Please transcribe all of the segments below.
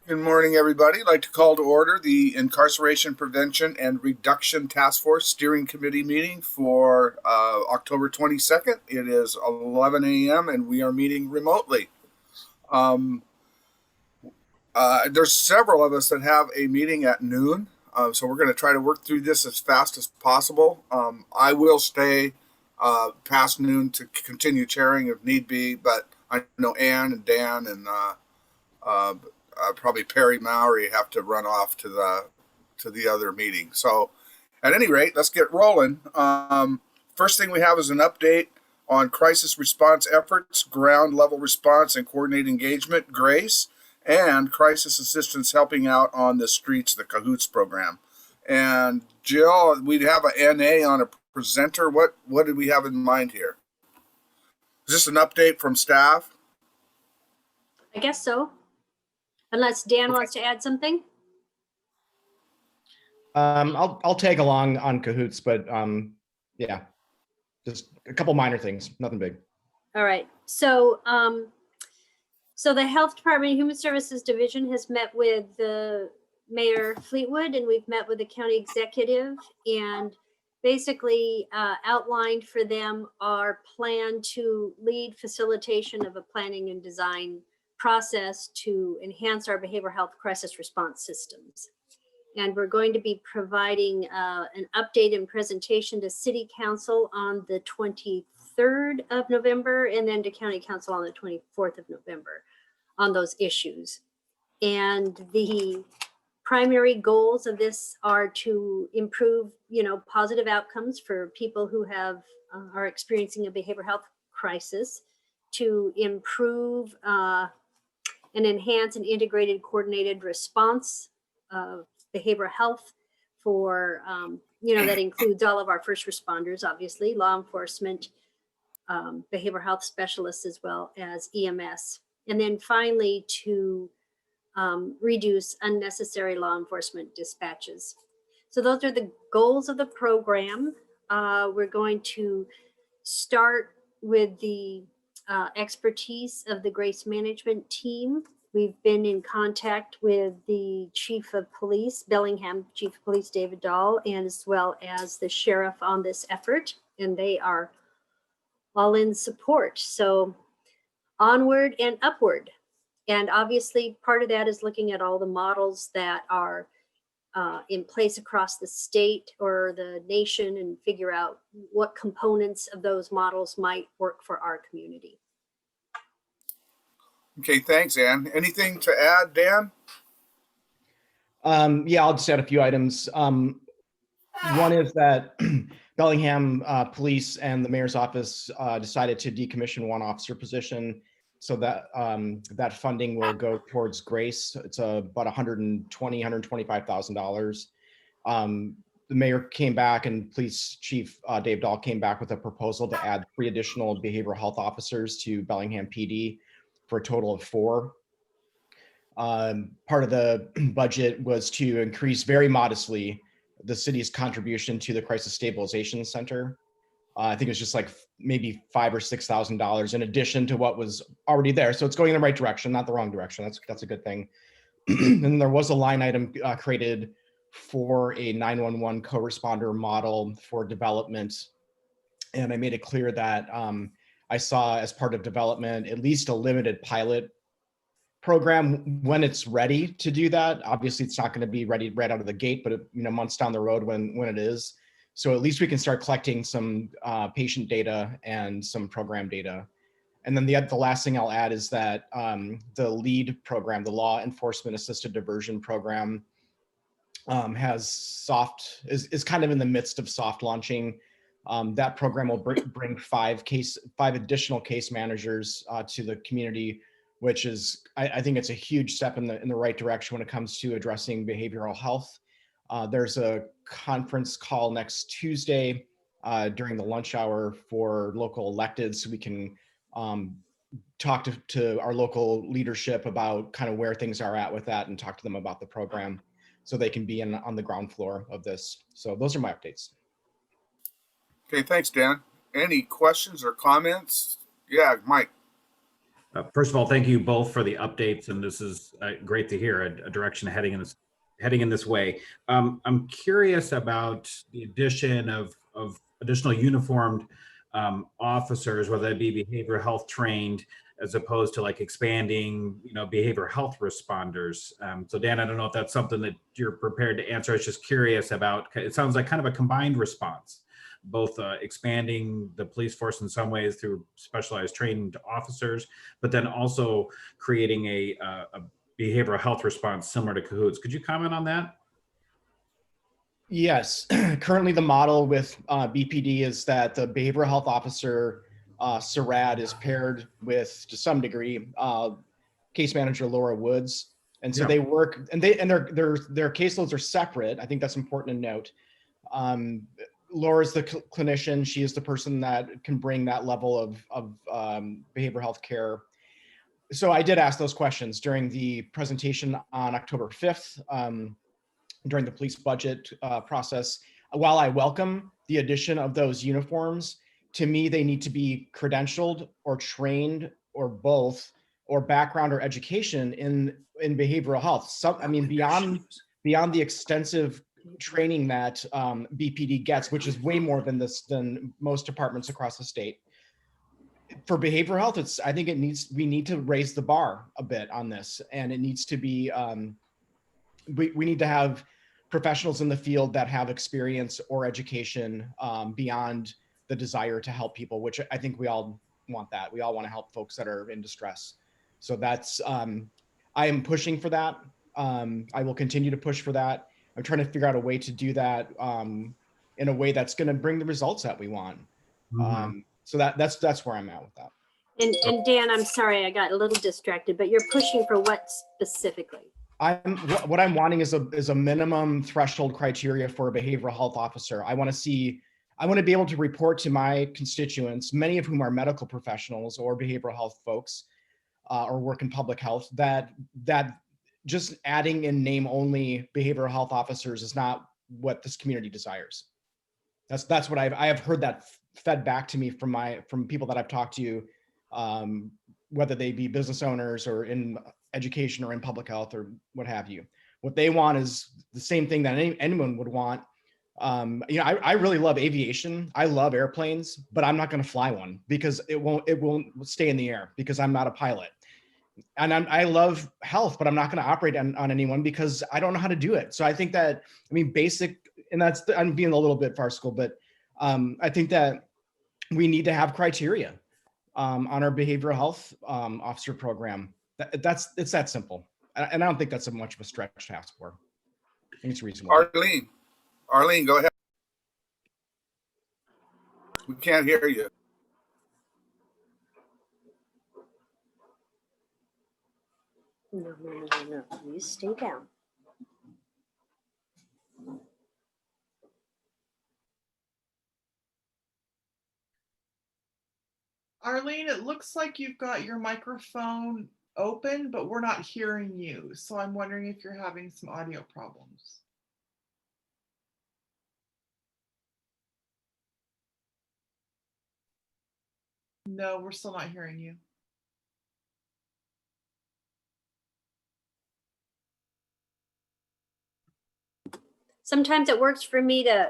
Good morning, everybody. I'd like to call to order the Incarceration Prevention and Reduction Task Force Steering Committee meeting for October 22nd. It is 11 a.m. and we are meeting remotely. Um, there's several of us that have a meeting at noon, so we're going to try to work through this as fast as possible. I will stay past noon to continue chairing if need be, but I know Ann and Dan and uh, probably Perry Mowry have to run off to the other meeting. So, at any rate, let's get rolling. First thing we have is an update on crisis response efforts, ground level response, and coordinated engagement, GRACE, and crisis assistance helping out on the streets, the Cahoots program. And Jill, we'd have an NA on a presenter. What did we have in mind here? Is this an update from staff? I guess so. Unless Dan Okay. wants to add something. I'll tag along on Cahoots, but yeah, just a couple minor things, nothing big. All right. So the Health Department Human Services Division has met with the Mayor Fleetwood, and we've met with the county executive, and basically outlined for them our plan to lead facilitation of a planning and design process to enhance our behavioral health crisis response systems. And we're going to be providing an update and presentation to City Council on the 23rd of November, and then to County Council on the 24th of November on those issues. And the primary goals of this are to improve, positive outcomes for people who are experiencing a behavioral health crisis, to improve and enhance an integrated, coordinated response of behavioral health for, that includes all of our first responders, obviously, law enforcement, behavioral health specialists, as well as EMS. And then finally, to reduce unnecessary law enforcement dispatches. So those are the goals of the program. We're going to start with the expertise of the Grace Management team. We've been in contact with the Chief of Police, Bellingham Chief of Police David Dahl, and as well as the sheriff on this effort, and they are all in support. So onward and upward. And obviously part of that is looking at all the models that are in place across the state or the nation, and figure out what components of those models might work for our community. Okay, thanks, Ann. Anything to add, Dan? Yeah, I'll just add a few items. One is that Bellingham Police and the Mayor's Office decided to decommission one officer position, so that that funding will go towards GRACE. It's about $125,000. The mayor came back, and Police Chief Dave Dahl came back with a proposal to add 3 additional behavioral health officers to Bellingham PD for a total of 4. Part of the budget was to increase very modestly the city's contribution to the Crisis Stabilization Center. I think it was just like maybe $5,000 or $6,000 in addition to what was already there. So it's going in the right direction, not the wrong direction. That's a good thing. And there was a line item created for a 911 co-responder model for development. And I made it clear that I saw, as part of development, at least a limited pilot program when it's ready to do that. Obviously, it's not going to be ready right out of the gate, but months down the road when it is. So at least we can start collecting some patient data and some program data. And then the last thing I'll add is that the LEAD program, the Law Enforcement Assisted Diversion program, is kind of in the midst of soft launching. That program will bring 5 additional case managers to the community, which is, I think it's a huge step in the right direction when it comes to addressing behavioral health. There's a conference call next Tuesday during the lunch hour for local electeds, so we can talk to our local leadership about kind of where things are at with that, and talk to them about the program so they can be on the ground floor of this. So those are my updates. Okay, thanks, Dan. Any questions or comments? Yeah, Mike. First of all, thank you both for the updates, and this is great to hear a direction heading in this way. I'm curious about the addition of additional uniformed officers, whether they be behavioral health trained, as opposed to like expanding, behavioral health responders. So Dan, I don't know if that's something that you're prepared to answer. I was just curious about. It sounds like kind of a combined response, both expanding the police force in some ways through specialized trained officers, but then also creating a behavioral health response similar to Cahoots. Could you comment on that? Yes, currently the model with BPD is that the behavioral health officer, SARAD, is paired with, to some degree, case manager Laura Woods. And so Yeah. they work, and their caseloads are separate. I think that's important to note. Laura's the clinician. She is the person that can bring that level of behavioral health care. So I did ask those questions during the presentation on October 5th, during the police budget process. While I welcome the addition of those uniforms, to me, they need to be credentialed or trained or both, or background or education in behavioral health. Beyond the extensive training that BPD gets, which is way more than most departments across the state. For behavioral health, we need to raise the bar a bit on this, and it needs to be, we need to have professionals in the field that have experience or education beyond the desire to help people, which I think we all want that. We all want to help folks that are in distress. So that's, I am pushing for that. I will continue to push for that. I'm trying to figure out a way to do that in a way that's going to bring the results that we want. Mm-hmm. So that's where I'm at with that. And Dan, I'm sorry, I got a little distracted, but you're pushing for what specifically? What I'm wanting is a minimum threshold criteria for a behavioral health officer. I want to be able to report to my constituents, many of whom are medical professionals or behavioral health folks, or work in public health, that just adding in name only behavioral health officers is not what this community desires. That's what I have heard that fed back to me from people that I've talked to, whether they be business owners or in education or in public health or what have you. What they want is the same thing that anyone would want. I really love aviation. I love airplanes, but I'm not going to fly one because it won't stay in the air because I'm not a pilot. And I love health, but I'm not going to operate on anyone because I don't know how to do it. So I think that, basic, and I'm being a little bit farcical, but I think that we need to have criteria on our behavioral health officer program. It's that simple. And I don't think that's much of a stretch to ask for. I think it's reasonable. Arlene, go ahead. We can't hear you. No. You stay down. Arlene, it looks like you've got your microphone open, but we're not hearing you. So I'm wondering if you're having some audio problems. No, we're still not hearing you. Sometimes it works for me to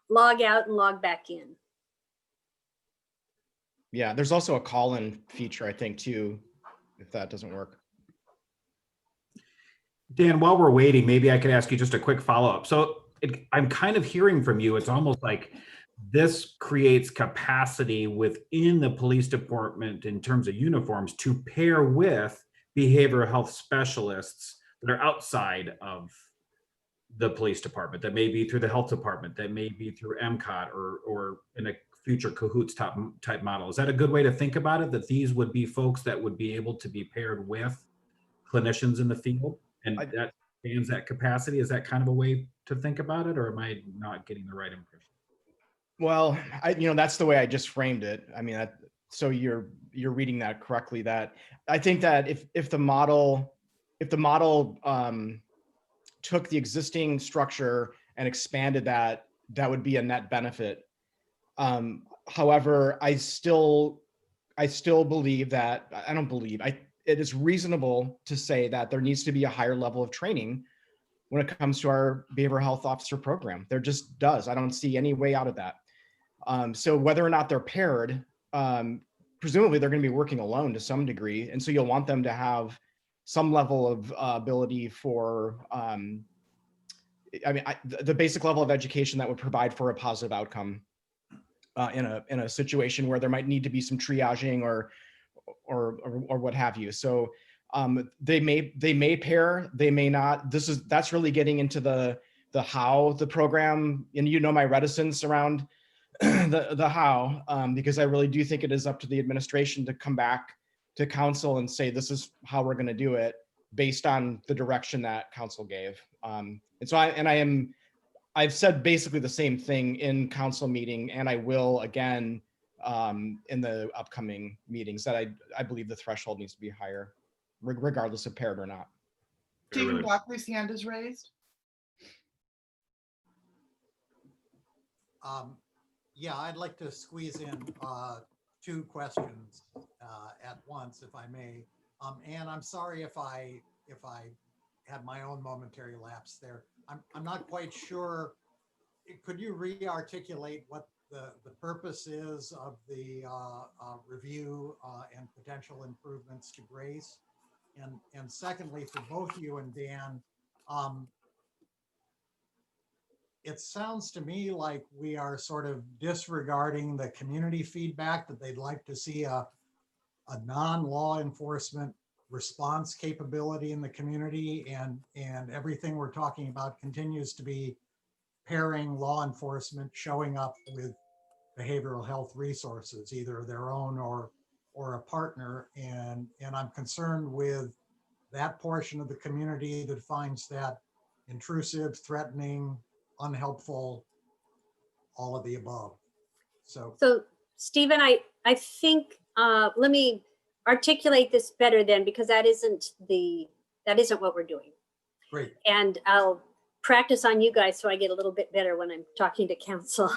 log out and log back in. Yeah, there's also a call-in feature, I think, too, if that doesn't work. Dan, while we're waiting, maybe I could ask you just a quick follow-up. So I'm kind of hearing from you, it's almost like this creates capacity within the police department in terms of uniforms to pair with behavioral health specialists that are outside of the police department, that may be through the health department, that may be through MCOT or in a future Cahoots type model. Is that a good way to think about it? That these would be folks that would be able to be paired with clinicians in the field, and that expands that capacity? Is that kind of a way to think about it, or am I not getting the right impression? Well, that's the way I just framed it. So you're reading that correctly. That I think that if the model took the existing structure and expanded that would be a net benefit. However, I still I still believe that, I don't believe, it is reasonable to say that there needs to be a higher level of training when it comes to our behavioral health officer program. There just does. I don't see any way out of that. So whether or not they're paired, presumably they're going to be working alone to some degree. And so you'll want them to have some level of ability for, the basic level of education that would provide for a positive outcome in a situation where there might need to be some triaging or what have you. So they may pair, they may not. That's really getting into the how the program, and you know my reticence around the how, because I really do think it is up to the administration to come back to council and say, this is how we're going to do it based on the direction that council gave. And so I've said basically the same thing in council meeting, and I will again in the upcoming meetings, that I believe the threshold needs to be higher, regardless of paired or not. Stephen Buckley's hand is raised. Yeah, I'd like to squeeze in two questions at once, if I may. And I'm sorry if I had my own momentary lapse there. I'm not quite sure. Could you re-articulate what the purpose is of the review and potential improvements to Grace? And secondly, for both you and Dan, it sounds to me like we are sort of disregarding the community feedback that they'd like to see a non-law enforcement response capability in the community, and everything we're talking about continues to be pairing law enforcement showing up with behavioral health resources, either their own or a partner. And I'm concerned with that portion of the community that finds that intrusive, threatening, unhelpful, all of the above. So Stephen, I think, let me articulate this better then, because that isn't what we're doing. great. And I'll practice on you guys so I get a little bit better when I'm talking to council.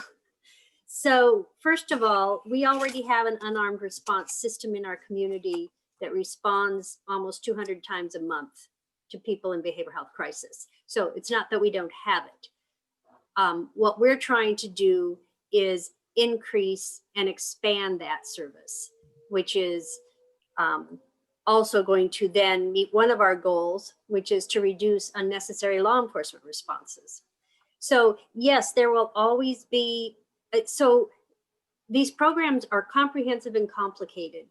So first of all, we already have an unarmed response system in our community that responds almost 200 times a month to people in behavioral health crisis. So it's not that we don't have it. What we're trying to do is increase and expand that service, which is also going to then meet one of our goals, which is to reduce unnecessary law enforcement responses. So yes, there will always be, so these programs are comprehensive and complicated.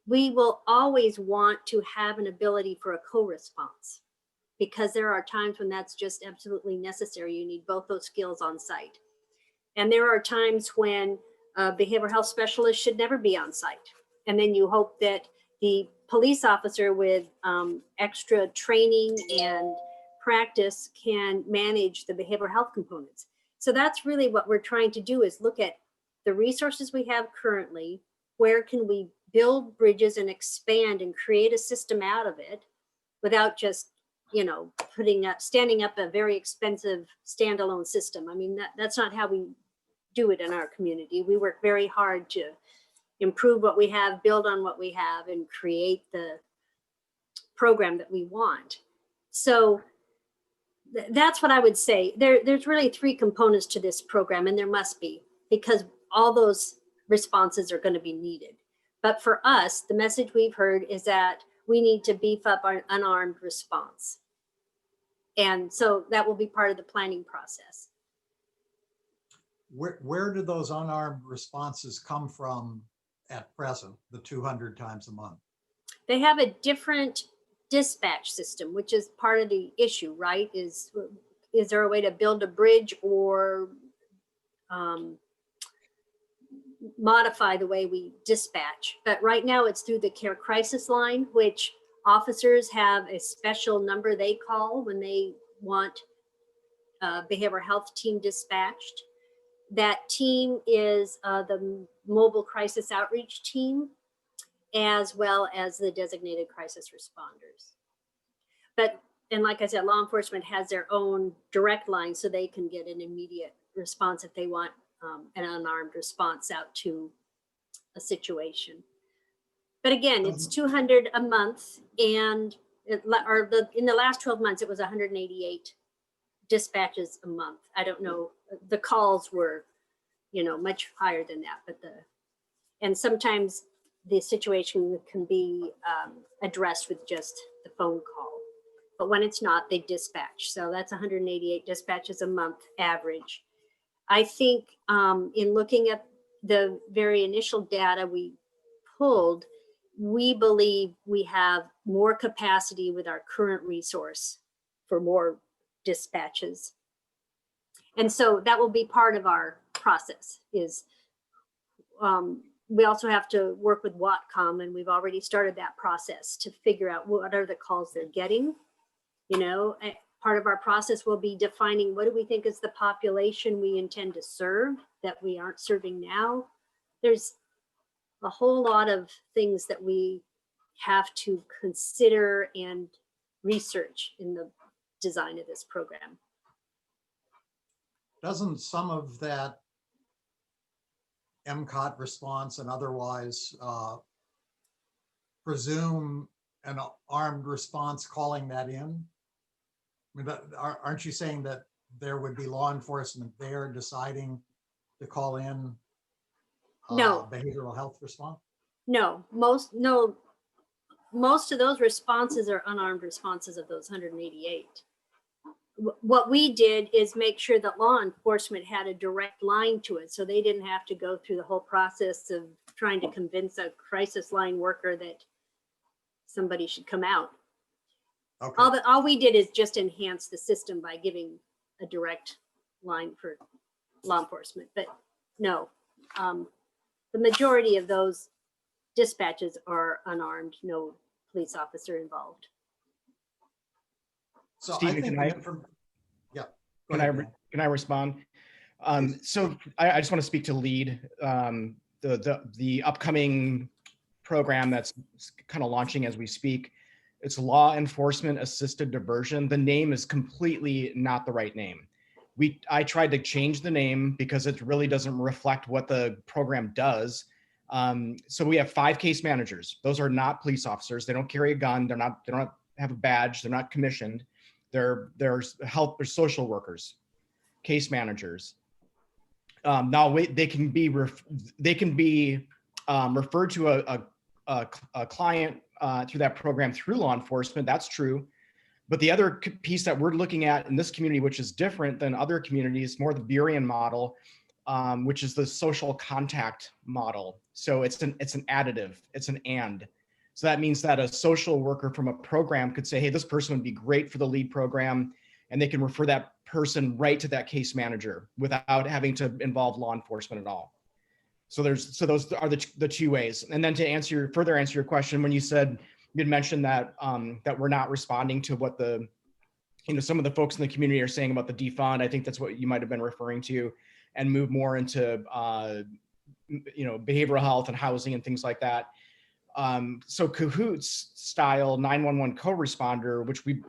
We will always want to have an ability for a co-response, because there are times when that's just absolutely necessary. You need both those skills on site. And there are times when a behavioral health specialist should never be on site. And then you hope that the police officer with extra training and practice can manage the behavioral health components. So that's really what we're trying to do, is look at the resources we have currently, where can we build bridges and expand and create a system out of it without just, you know, standing up a very expensive standalone system. I mean, that's not how we do it in our community. We work very hard to improve what we have, build on what we have, and create the program that we want. So that's what I would say. There's really three components to this program, and there must be, because all those responses are going to be needed. But for us, the message we've heard is that we need to beef up our unarmed response. And so that will be part of the planning process. Where do those unarmed responses come from at present, the 200 times a month? They have a different dispatch system, which is part of the issue, right? Is there a way to build a bridge or modify the way we dispatch? But right now it's through the care crisis line, which officers have a special number they call when they want a behavioral health team dispatched. That team is the mobile crisis outreach team, as well as the designated crisis responders. But, and like I said, law enforcement has their own direct line, so they can get an immediate response if they want an unarmed response out to a situation. But again, it's 200 a month, and in the last 12 months, it was 188 dispatches a month. I don't know, the calls were, much higher than that, but and sometimes the situation can be addressed with just the phone call. But when it's not, they dispatch. So that's 188 dispatches a month average. I think in looking at the very initial data we pulled, we believe we have more capacity with our current resource for more dispatches. And so that will be part of our process is we also have to work with Watcom, and we've already started that process to figure out what are the calls they're getting. Part of our process will be defining what do we think is the population we intend to serve that we aren't serving now. There's a whole lot of things that we have to consider and research in the design of this program. Doesn't some of that MCOT response and otherwise presume an armed response calling that in? I mean, aren't you saying that there would be law enforcement there deciding to call in No. behavioral health response? No, most of those responses are unarmed responses of those 188. What we did is make sure that law enforcement had a direct line to it, so they didn't have to go through the whole process of trying to convince a crisis line worker that somebody should come out. Okay. All we did is just enhance the system by giving a direct line for law enforcement. But no, the majority of those dispatches are unarmed, no police officer involved. So Stephen, I think yeah. Go Can ahead, I Dan. can I respond? Please. So I just want to speak to LEAD, the upcoming program that's kind of launching as we speak. It's Law Enforcement Assisted Diversion. The name is completely not the right name. I tried to change the name because it really doesn't reflect what the program does. So we have 5 case managers. Those are not police officers. They don't carry a gun. They don't have a badge. They're not commissioned. They're social workers, case managers. Now they can be referred to a client through that program through law enforcement. That's true. But the other piece that we're looking at in this community, which is different than other communities, more the Burien model, which is the social contact model. So it's an additive, it's an and. So that means that a social worker from a program could say, hey, this person would be great for the LEAD program, and they can refer that person right to that case manager without having to involve law enforcement at all. So those are the 2 ways. And then to further answer your question, when you said, you had mentioned that that we're not responding to what some of the folks in the community are saying about the defund. I think that's what you might have been referring to, and move more into behavioral health and housing and things like that. So Cahoots style 911 co-responder, which we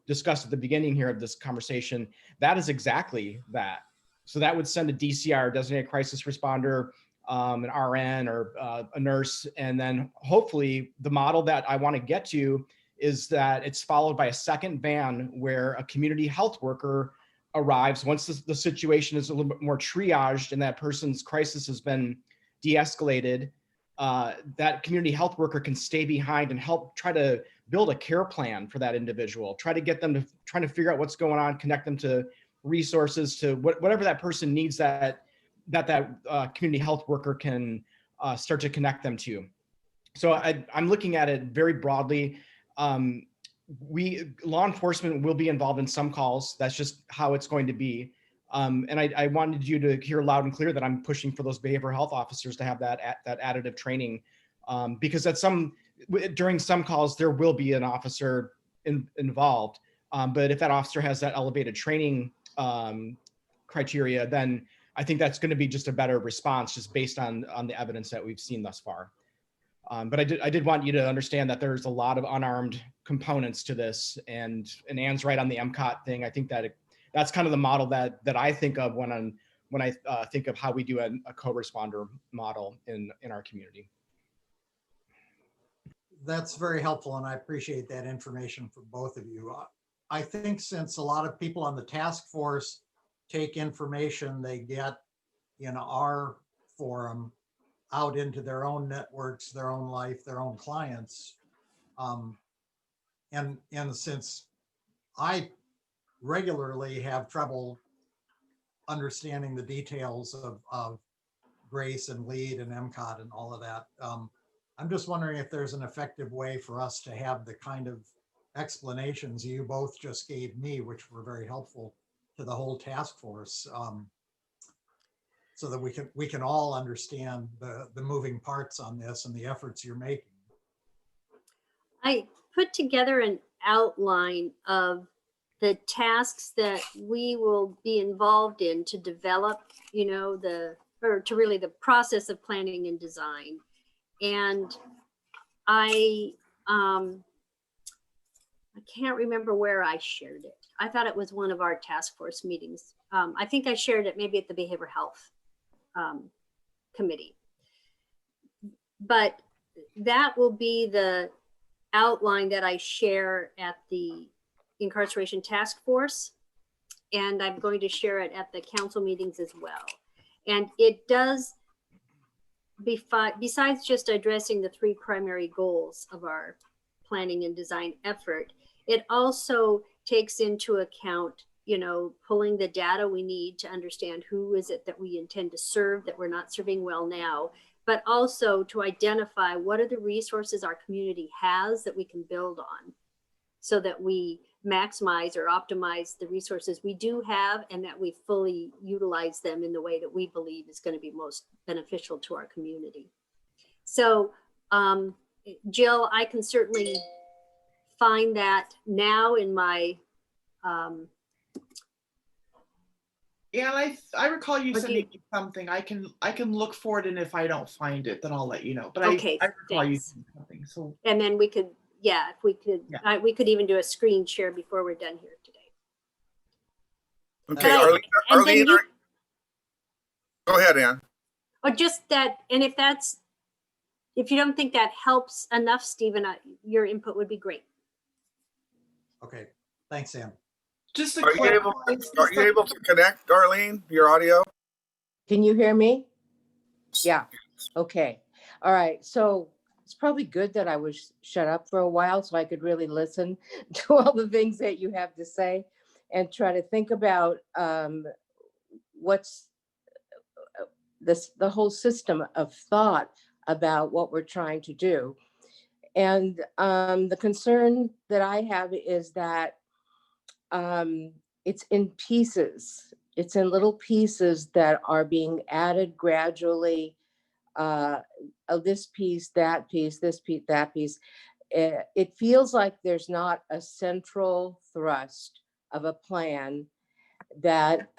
discussed at the beginning here of this conversation, that is exactly that. So that would send a DCR, designated crisis responder, an RN or a nurse. And then hopefully the model that I want to get to is that it's followed by a second van where a community health worker arrives once the situation is a little bit more triaged and that person's crisis has been de-escalated. That community health worker can stay behind and help try to build a care plan for that individual, try to get them to try to figure out what's going on, connect them to resources, to whatever that person needs that community health worker can start to connect them to. So I'm looking at it very broadly. Law enforcement will be involved in some calls. That's just how it's going to be. And I wanted you to hear loud and clear that I'm pushing for those behavioral health officers to have that additive training, because during some calls there will be an officer involved. But if that officer has that elevated training criteria, then I think that's going to be just a better response, just based on the evidence that we've seen thus far. But I did want you to understand that there's a lot of unarmed components to this, and Ann's right on the MCOT thing. I think that's kind of the model that I think of when I think of how we do a co-responder model in our community. That's very helpful, and I appreciate that information from both of you. I think since a lot of people on the task force take information they get in our forum out into their own networks, their own life, their own clients, and since I regularly have trouble understanding the details of Grace and LEAD and MCOT and all of that, I'm just wondering if there's an effective way for us to have the kind of explanations you both just gave me, which were very helpful to the whole task force, so that we can all understand the moving parts on this and the efforts you're making. I put together an outline of the tasks that we will be involved in to develop, to really the process of planning and design. And I can't remember where I shared it. I thought it was one of our task force meetings. I think I shared it maybe at the Behavioral Health Committee. But that will be the outline that I share at the Incarceration Task Force. And I'm going to share it at the council meetings as well. And it does, besides just addressing the 3 primary goals of our planning and design effort, it also takes into account, pulling the data we need to understand who is it that we intend to serve that we're not serving well now, but also to identify what are the resources our community has that we can build on so that we maximize or optimize the resources we do have and that we fully utilize them in the way that we believe is going to be most beneficial to our community. So, Jill, I can certainly find that now in my yeah, and I recall you sending me something. I can look for it, and if I don't find it, then I'll let you know. But okay, I recall you thanks. sending something. So And then we could, if we could, we could even do a screen share before we're done here today. Okay, Arlene, go ahead, Ann. Or just that, and if you don't think that helps enough, Stephen, your input would be great. Okay, thanks, Sam. Just to Are you able to connect, Arlene, your audio? Can you hear me? Yeah. Okay. All right. So it's probably good that I was shut up for a while so I could really listen to all the things that you have to say and try to think about what's the whole system of thought about what we're trying to do. And the concern that I have is that it's in pieces. It's in little pieces that are being added gradually. This piece, that piece, this piece, that piece. It feels like there's not a central thrust of a plan that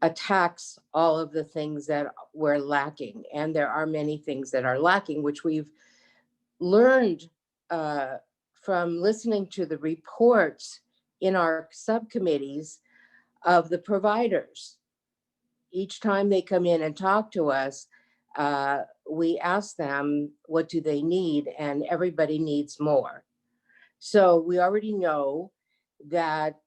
attacks all of the things that we're lacking. And there are many things that are lacking, which we've learned from listening to the reports in our subcommittees of the providers. Each time they come in and talk to us, we ask them, what do they need? And everybody needs more. So we already know that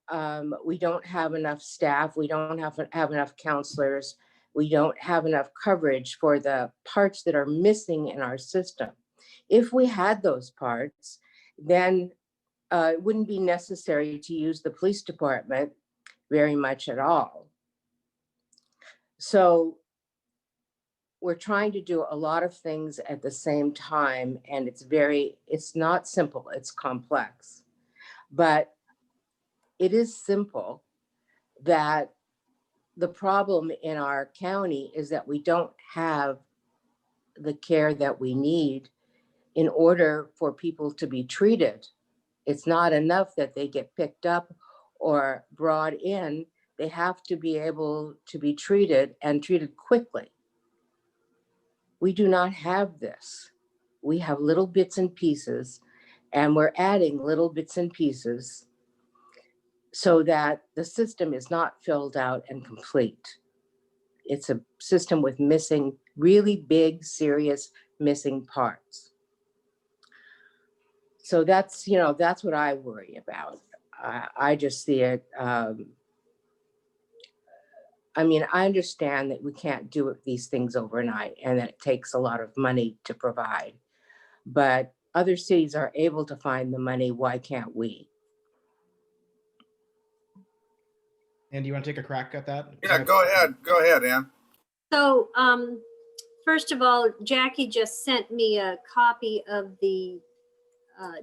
we don't have enough staff. We don't have enough counselors. We don't have enough coverage for the parts that are missing in our system. If we had those parts, then it wouldn't be necessary to use the police department very much at all. So we're trying to do a lot of things at the same time, and it's not simple, it's complex. But it is simple that the problem in our county is that we don't have the care that we need in order for people to be treated. It's not enough that they get picked up or brought in. They have to be able to be treated and treated quickly. We do not have this. We have little bits and pieces, and we're adding little bits and pieces so that the system is not filled out and complete. It's a system with really big, serious missing parts. So that's, you know, that's what I worry about. I just see it. I mean, I understand that we can't do these things overnight and that it takes a lot of money to provide, but other cities are able to find the money. Why can't we? And do you want to take a crack at that? Yeah, go ahead, Ann. So, first of all, Jackie just sent me a copy of the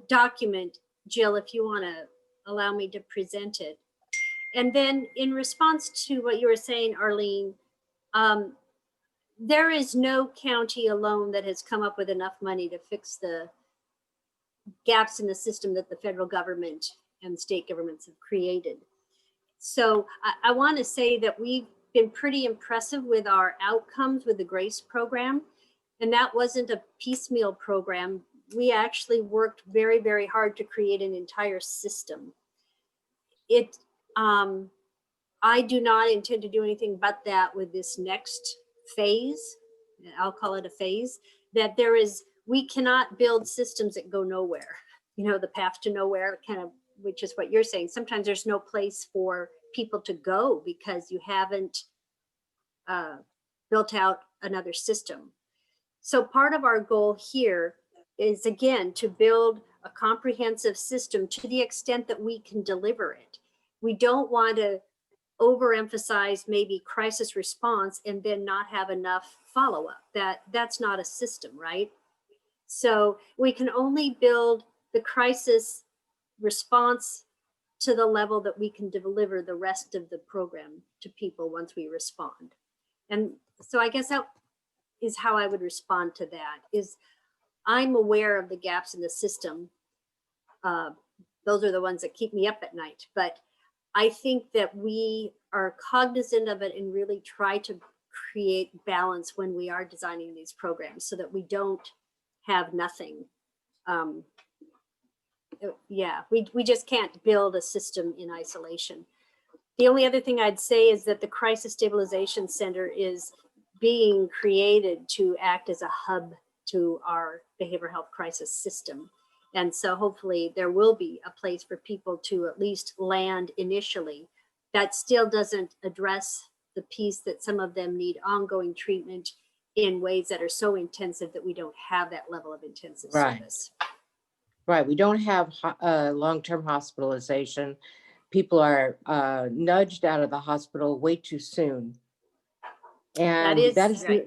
document. Jill, if you want to allow me to present it. And then in response to what you were saying, Arlene, there is no county alone that has come up with enough money to fix the gaps in the system that the federal government and state governments have created. So I want to say that we've been pretty impressive with our outcomes with the GRACE program. And that wasn't a piecemeal program. We actually worked very, very hard to create an entire system. I do not intend to do anything but that with this next phase. I'll call it a phase, that we cannot build systems that go nowhere. You know, the path to nowhere kind of, which is what you're saying. Sometimes there's no place for people to go because you haven't built out another system. So part of our goal here is, again, to build a comprehensive system to the extent that we can deliver it. We don't want to overemphasize maybe crisis response and then not have enough follow-up. That's not a system, right? So we can only build the crisis response to the level that we can deliver the rest of the program to people once we respond. And so I guess that is how I would respond to that, is I'm aware of the gaps in the system. Those are the ones that keep me up at night. But I think that we are cognizant of it and really try to create balance when we are designing these programs so that we don't have nothing. We just can't build a system in isolation. The only other thing I'd say is that the Crisis Stabilization Center is being created to act as a hub to our behavioral health crisis system. And so hopefully there will be a place for people to at least land initially. That still doesn't address the piece that some of them need ongoing treatment in ways that are so intensive that we don't have that level of intensive service. Right, we don't have long-term hospitalization. People are nudged out of the hospital way too soon. And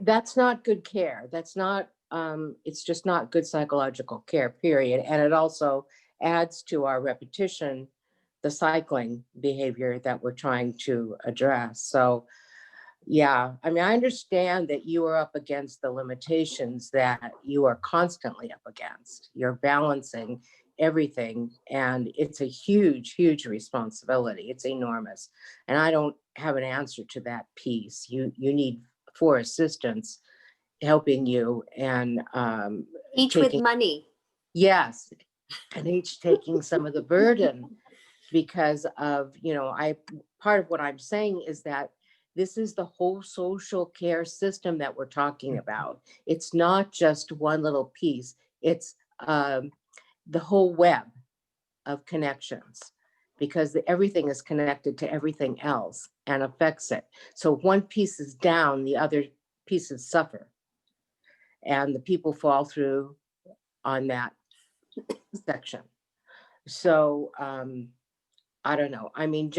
that's not good care. That's not, it's just not good psychological care, period. And it also adds to our repetition, the cycling behavior that we're trying to address. So yeah, I mean, I understand that you are up against the limitations that you are constantly up against. You're balancing everything, and it's a huge, huge responsibility. It's enormous. And I don't have an answer to that piece. You need 4 assistants helping you, and each with money. Yes, and each taking some of the burden because of, you know, part of what I'm saying is that this is the whole social care system that we're talking about. It's not just one little piece. It's the whole web of connections, because everything is connected to everything else and affects it. So if one piece is down, the other pieces suffer. And the people fall through on that section. So I don't know. I mean,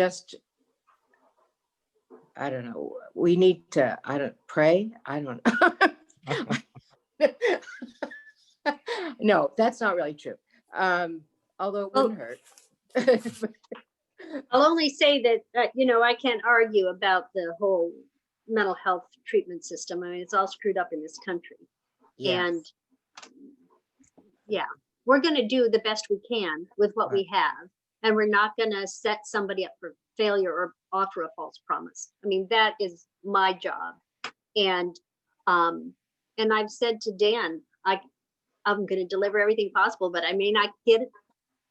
I don't know. We need to, pray. I don't know. No, that's not really true. Although it wouldn't hurt. I'll only say that, you know, I can't argue about the whole mental health treatment system. I mean, it's all screwed up in this country. Yes. And yeah, we're going to do the best we can with what we have. And we're not going to set somebody up for failure or offer a false promise. I mean, that is my job. And I've said to Dan, I'm going to deliver everything possible, but I may not get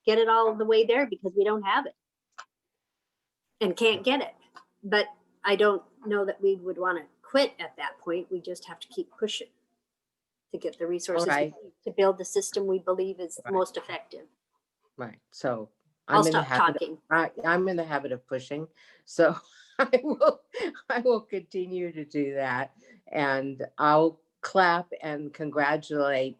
it all the way there because we don't have it and can't get it. But I don't know that we would want to quit at that point. We just have to keep pushing to get the resources Right. to build the system we believe is Right. most effective. Right, so I'll I'm in the stop habit, talking. I'm in the habit of pushing, so I will continue to do that. And I'll clap and congratulate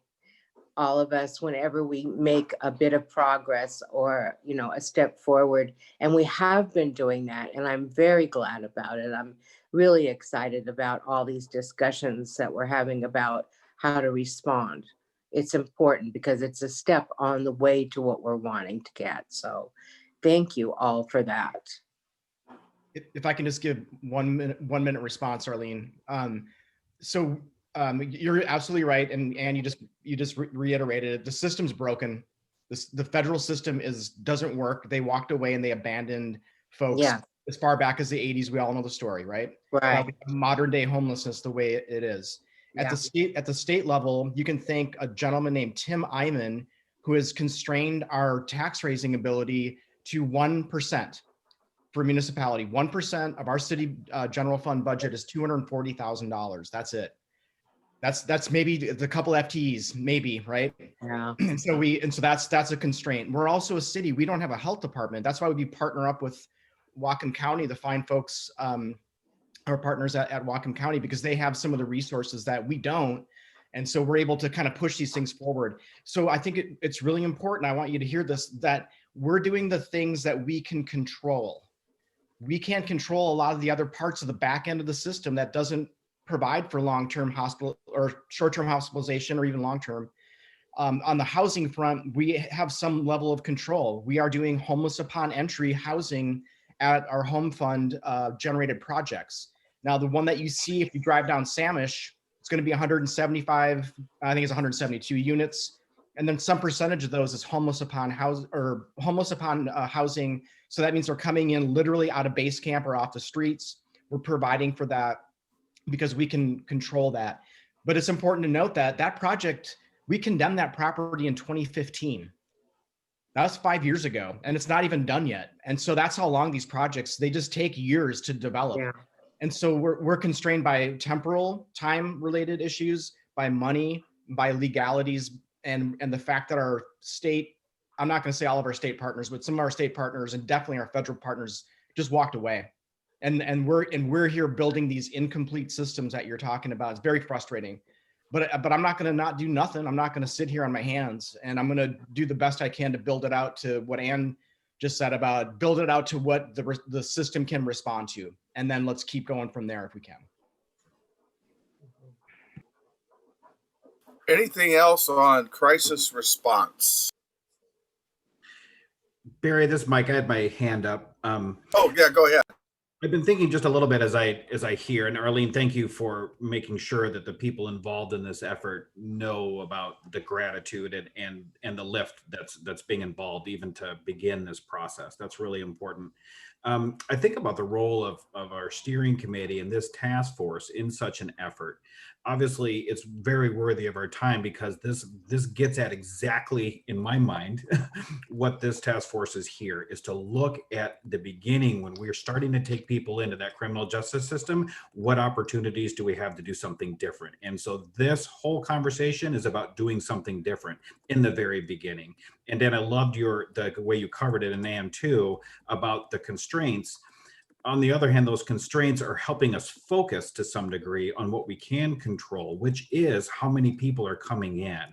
all of us whenever we make a bit of progress or, you know, a step forward. And we have been doing that, and I'm very glad about it. I'm really excited about all these discussions that we're having about how to respond. It's important because it's a step on the way to what we're wanting to get. So thank you all for that. If I can just give 1 minute response, Arlene. You're absolutely right, and you just reiterated it. The system's broken. The federal system doesn't work. They walked away and they abandoned folks Yeah. as far back as the 80s. We all know the story, right? Right. Modern day homelessness the way it is. At Yeah. the state level, you can thank a gentleman named Tim Eyman, who has constrained our tax raising ability to 1%. For municipality, 1% of our city general fund budget is $240,000. That's it. That's maybe the couple FTEs, maybe, right? Yeah. And so that's a constraint. We're also a city. We don't have a health department. That's why we partner up with Whatcom County, the fine folks, our partners at Whatcom County, because they have some of the resources that we don't. And so we're able to kind of push these things forward. So I think it's really important. I want you to hear this, that we're doing the things that we can control. We can't control a lot of the other parts of the back end of the system that doesn't provide for long-term hospital or short-term hospitalization or even long-term. On the housing front, we have some level of control. We are doing homeless upon entry housing at our home fund generated projects. Now, the one that you see if you drive down Samish, it's going to be 175, I think it's 172 units. And then some percentage of those is homeless upon housing. So that means they're coming in literally out of base camp or off the streets. We're providing for that because we can control that. But it's important to note that that project, we condemned that property in 2015. That was 5 years ago, and it's not even done yet. And so that's how long these projects, they just take years to develop. Yeah. And so we're constrained by temporal time related issues, by money, by legalities, and the fact that our state, I'm not going to say all of our state partners, but some of our state partners and definitely our federal partners just walked away. And we're here building these incomplete systems that you're talking about. It's very frustrating. But I'm not going to not do nothing. I'm not going to sit here on my hands, and I'm going to do the best I can to build it out to what Ann just said about build it out to what the system can respond to. And then let's keep going from there if we can. Anything else on crisis response? Barry, this is Mike. I had my hand up. Oh yeah, go ahead. I've been thinking just a little bit as I hear, and Arlene, thank you for making sure that the people involved in this effort know about the gratitude and the lift that's being involved even to begin this process. That's really important. I think about the role of our steering committee and this task force in such an effort. Obviously, it's very worthy of our time because this gets at exactly, in my mind, what this task force is here, is to look at the beginning when we're starting to take people into that criminal justice system. What opportunities do we have to do something different? And so this whole conversation is about doing something different in the very beginning. And then I loved the way you covered it in AM too about the constraints. On the other hand, those constraints are helping us focus to some degree on what we can control, which is how many people are coming in.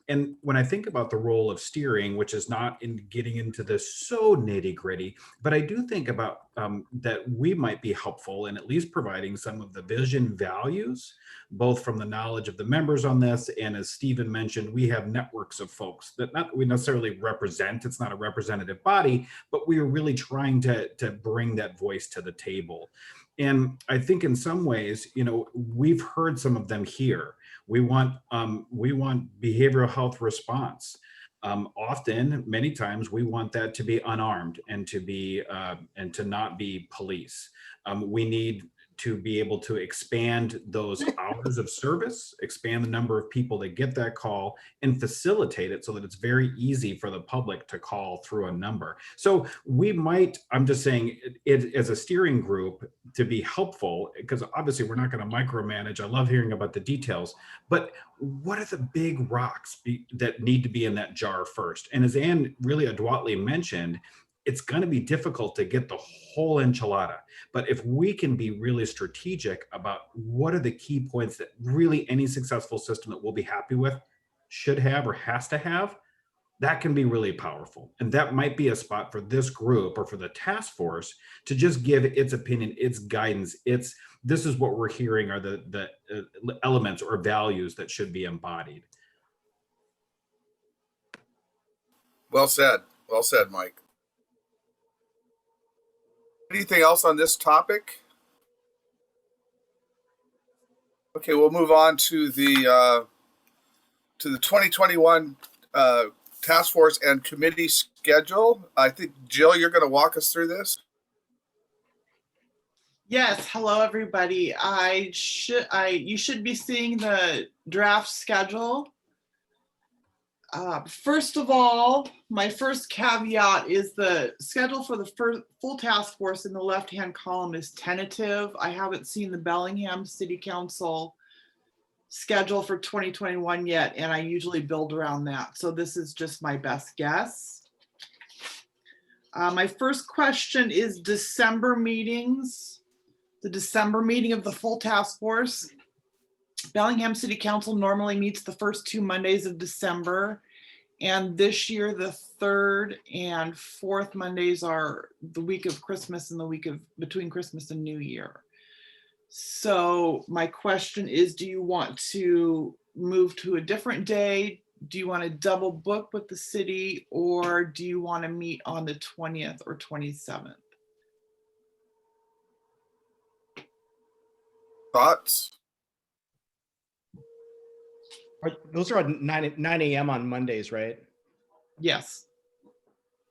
And when I think about the role of steering, which is not in getting into this so nitty gritty, but I do think about that we might be helpful in at least providing some of the vision values, both from the knowledge of the members on this. And as Stephen mentioned, we have networks of folks that not we necessarily represent. It's not a representative body, but we are really trying to bring that voice to the table. And I think in some ways, we've heard some of them here. We want behavioral health response. Often, many times, we want that to be unarmed and to not be police. We need to be able to expand those hours of service, expand the number of people that get that call, and facilitate it so that it's very easy for the public to call through a number. So we might, I'm just saying it as a steering group to be helpful, because obviously we're not going to micromanage. I love hearing about the details, but what are the big rocks that need to be in that jar first? And as Anne really adroitly mentioned, it's going to be difficult to get the whole enchilada. But if we can be really strategic about what are the key points that really any successful system that we'll be happy with should have or has to have, that can be really powerful. And that might be a spot for this group or for the task force to just give its opinion, its guidance, this is what we're hearing are the elements or values that should be embodied. Well said. Well said, Mike. Anything else on this topic? Okay, we'll move on to the 2021 task force and committee schedule. I think, Jill, you're going to walk us through this. Yes, hello everybody. You should be seeing the draft schedule. First of all, my first caveat is the schedule for the full task force in the left-hand column is tentative. I haven't seen the Bellingham City Council schedule for 2021 yet, and I usually build around that. So this is just my best guess. My first question is December meetings. The December meeting of the full task force. Bellingham City Council normally meets the first 2 Mondays of December. And this year, the 3rd and 4th Mondays are the week of Christmas and the week of between Christmas and New Year. So my question is, do you want to move to a different day? Do you want to double book with the city, or do you want to meet on the 20th or 27th? Thoughts? Those are at 9 a.m. on Mondays, right? Yes.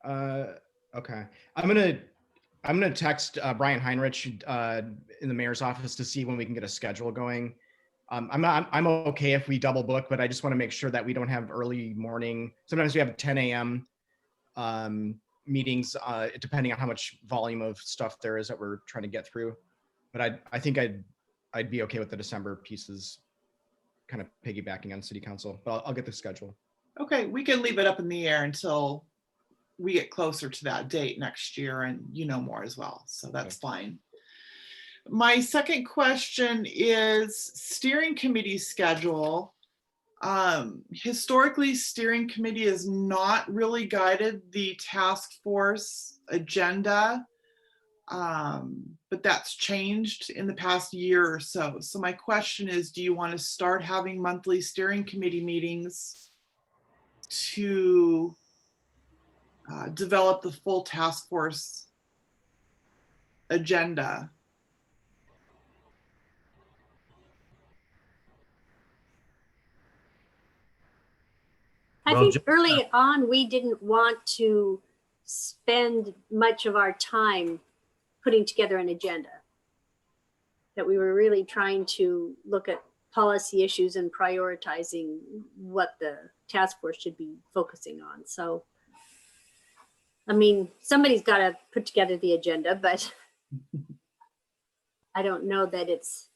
Okay. I'm gonna text Brian Heinrich in the mayor's office to see when we can get a schedule going. I'm okay if we double book, but I just want to make sure that we don't have early morning. Sometimes we have 10 a.m. Meetings, depending on how much volume of stuff there is that we're trying to get through. But I think I'd be okay with the December pieces kind of piggybacking on city council, but I'll get the schedule. Okay, we can leave it up in the air until we get closer to that date next year and you know more as well. So that's fine. My second question is steering committee schedule. Historically, steering committee has not really guided the task force agenda. But that's changed in the past year or so. So my question is, do you want to start having monthly steering committee meetings to develop the full task force agenda? I Well, think just, early on, we didn't want to spend much of our time putting together an agenda. That we were really trying to look at policy issues and prioritizing what the task force should be focusing on. So, I mean, somebody's got to put together the agenda, but I don't know that it's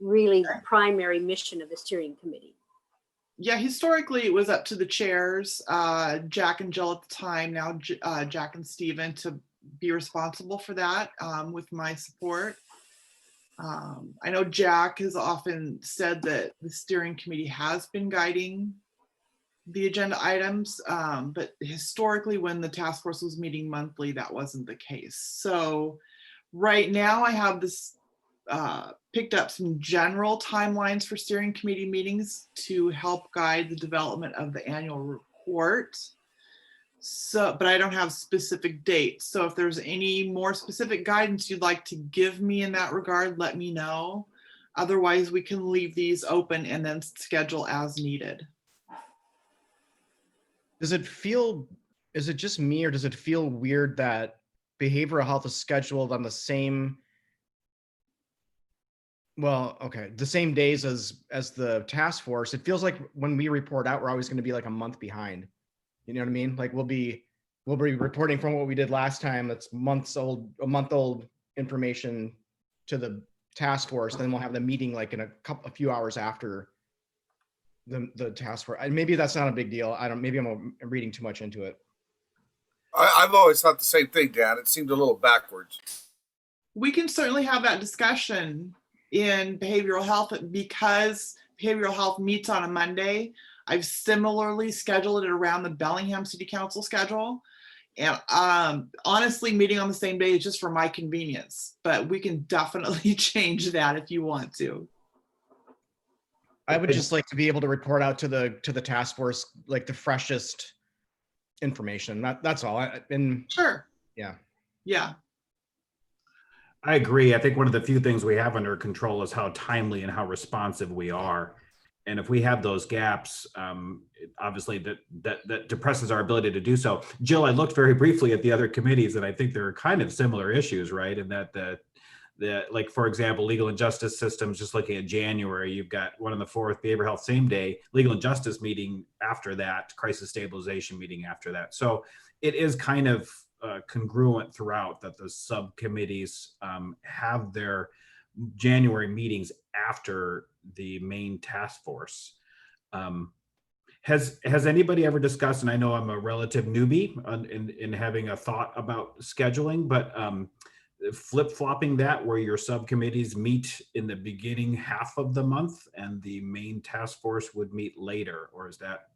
really the primary mission of the steering committee. Yeah, historically it was up to the chairs, Jack and Jill at the time, now Jack and Stephen, to be responsible for that with my support. I know Jack has often said that the steering committee has been guiding the agenda items, but historically when the task force was meeting monthly, that wasn't the case. So right now I have this picked up some general timelines for steering committee meetings to help guide the development of the annual report. So, but I don't have specific dates. So if there's any more specific guidance you'd like to give me in that regard, let me know. Otherwise, we can leave these open and then schedule as needed. Is it just me, or does it feel weird that behavioral health is scheduled on the same Well, okay, the same days as the task force. It feels like when we report out, we're always going to be like a month behind. You know what I mean? Like we'll be reporting from what we did last time. That's a month old information to the task force. Then we'll have the meeting like in a few hours after the task force. Maybe that's not a big deal. Maybe I'm reading too much into it. I've always thought the same thing, Dan. It seemed a little backwards. We can certainly have that discussion in behavioral health because behavioral health meets on a Monday. I've similarly scheduled it around the Bellingham City Council schedule. And honestly, meeting on the same day is just for my convenience, but we can definitely change that if you want to. I would just like to be able to report out to the task force like the freshest information. That's all. Sure. Yeah. Yeah. I agree. I think one of the few things we have under control is how timely and how responsive we are. And if we have those gaps, obviously that depresses our ability to do so. Jill, I looked very briefly at the other committees, and I think there are kind of similar issues, right? And that like, for example, legal and justice systems, just looking at January, you've got 1 on the 4th, behavioral health same day, legal and justice meeting after that, crisis stabilization meeting after that. So it is kind of congruent throughout that the subcommittees have their January meetings after the main task force. Has anybody ever discussed, and I know I'm a relative newbie in having a thought about scheduling, but flip-flopping that where your subcommittees meet in the beginning half of the month and the main task force would meet later, or is that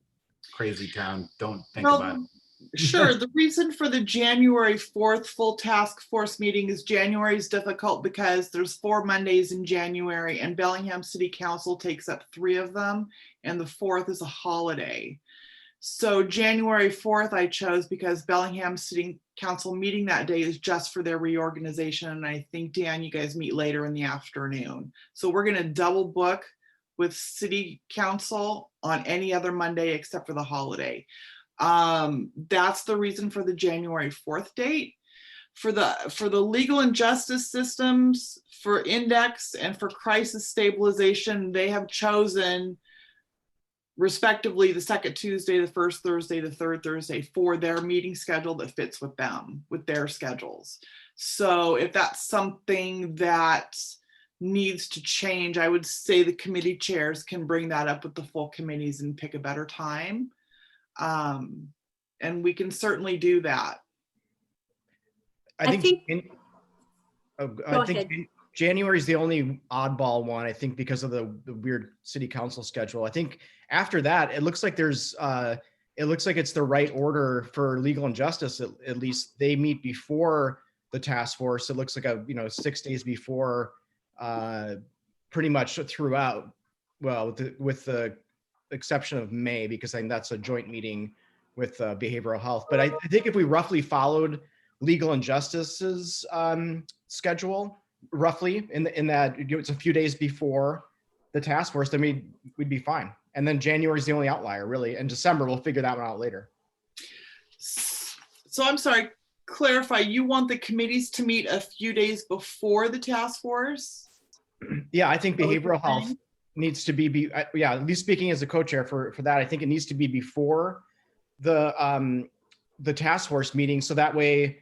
crazy town? Don't think about it. Sure. The reason for the January 4th full task force meeting is January is difficult because there's 4 Mondays in January and Bellingham City Council takes up 3 of them, and the 4th is a holiday. So January 4th I chose because Bellingham City Council meeting that day is just for their reorganization. And I think, Dan, you guys meet later in the afternoon. So we're going to double book with City Council on any other Monday except for the holiday. That's the reason for the January 4th date. For the legal and justice systems, for index and for crisis stabilization, they have chosen respectively the 2nd Tuesday, the 1st Thursday, the 3rd Thursday for their meeting schedule that fits with them, with their schedules. So if that's something that needs to change, I would say the committee chairs can bring that up with the full committees and pick a better time. And we can certainly do that. I think January is the only oddball one, I think, because of the weird city council schedule. I think after that, it looks like it's the right order for legal and justice. At least they meet before the task force. It looks like 6 days before, pretty much throughout. Well, with the exception of May, because I think that's a joint meeting with behavioral health. But I think if we roughly followed legal and justice's schedule, roughly in that it's a few days before the task force, then we'd be fine. And then January is the only outlier, really. And December, we'll figure that one out later. So I'm sorry, clarify, you want the committees to meet a few days before the task force? Yeah, I think behavioral health needs to be at least speaking as a co-chair for that, I think it needs to be before the task force meeting. So that way,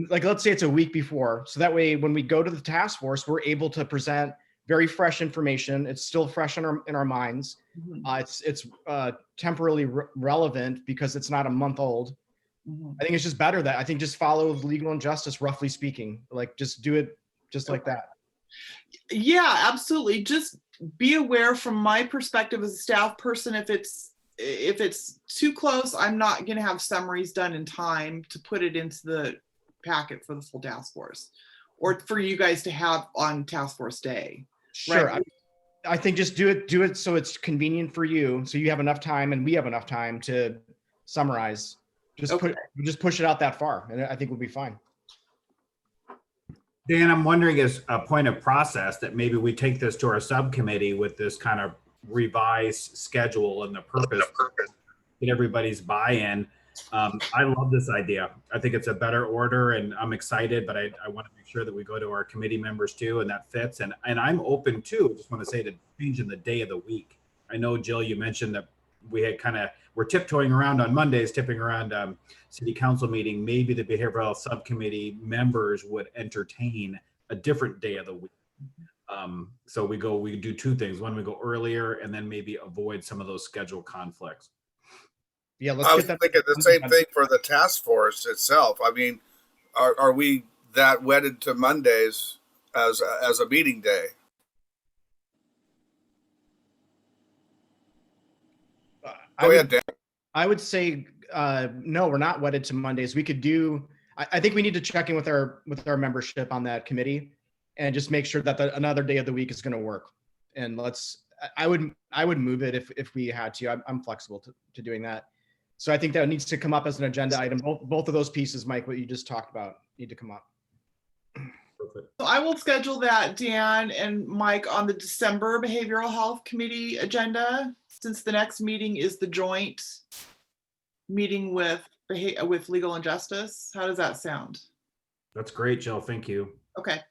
like, let's say it's a week before. So that way, when we go to the task force, we're able to present very fresh information. It's still fresh in our minds. Mm-hmm. It's temporarily relevant because it's not a month old. Mm-hmm. I think it's just better that I think just follow legal and justice, roughly speaking, like just do it just like that. Yeah, absolutely. Just be aware from my perspective as a staff person, if it's too close, I'm not going to have summaries done in time to put it into the packet for the full task force or for you guys to have on task force day. Sure. Right? I think just do it so it's convenient for you, so you have enough time and we have enough time to summarize. Just push it out that far, and I think we'll be fine. Dan, I'm wondering, as a point of process, that maybe we take this to our subcommittee with this kind of revised schedule and the purpose, get everybody's buy-in. I love this idea. I think it's a better order, and I'm excited, but I want to make sure that we go to our committee members too, and that fits. And I'm open too, just want to say, to changing the day of the week. I know, Jill, you mentioned that we had we're tiptoeing around on Mondays, tipping around city council meeting. Maybe the behavioral health subcommittee members would entertain a different day of the week. So we do two things. One, we go earlier, and then maybe avoid some of those schedule conflicts. Yeah, let's I was get that. thinking the same thing for the task force itself. I mean, are we that wedded to Mondays as a meeting day? Go ahead, Dan. I would say no, we're not wedded to Mondays. We could do. I think we need to check in with our membership on that committee and just make sure that another day of the week is going to work. And I would move it if we had to. I'm flexible to doing that. So I think that needs to come up as an agenda item. Both of those pieces, Mike, what you just talked about, need to come up. Perfect. So I will schedule that, Dan and Mike, on the December Behavioral Health Committee agenda, since the next meeting is the joint meeting with Legal and Justice. How does that sound? That's great, Jill. Thank you. Okay.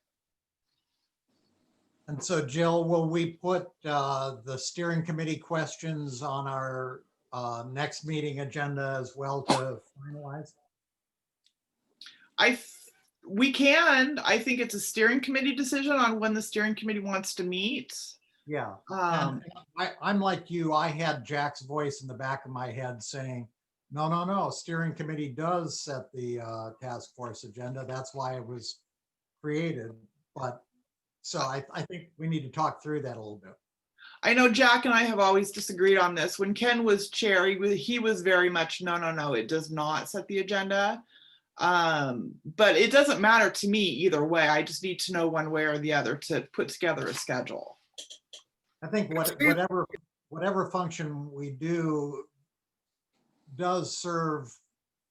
And so Jill, will we put the steering committee questions on our next meeting agenda as well to finalize? We can. I think it's a steering committee decision on when the steering committee wants to meet. Yeah. And I'm like you. I had Jack's voice in the back of my head saying, no, steering committee does set the task force agenda. That's why it was created. But so I think we need to talk through that a little bit. I know Jack and I have always disagreed on this. When Ken was chair, he was very much, no, it does not set the agenda. But it doesn't matter to me either way. I just need to know one way or the other to put together a schedule. I think whatever function we do does serve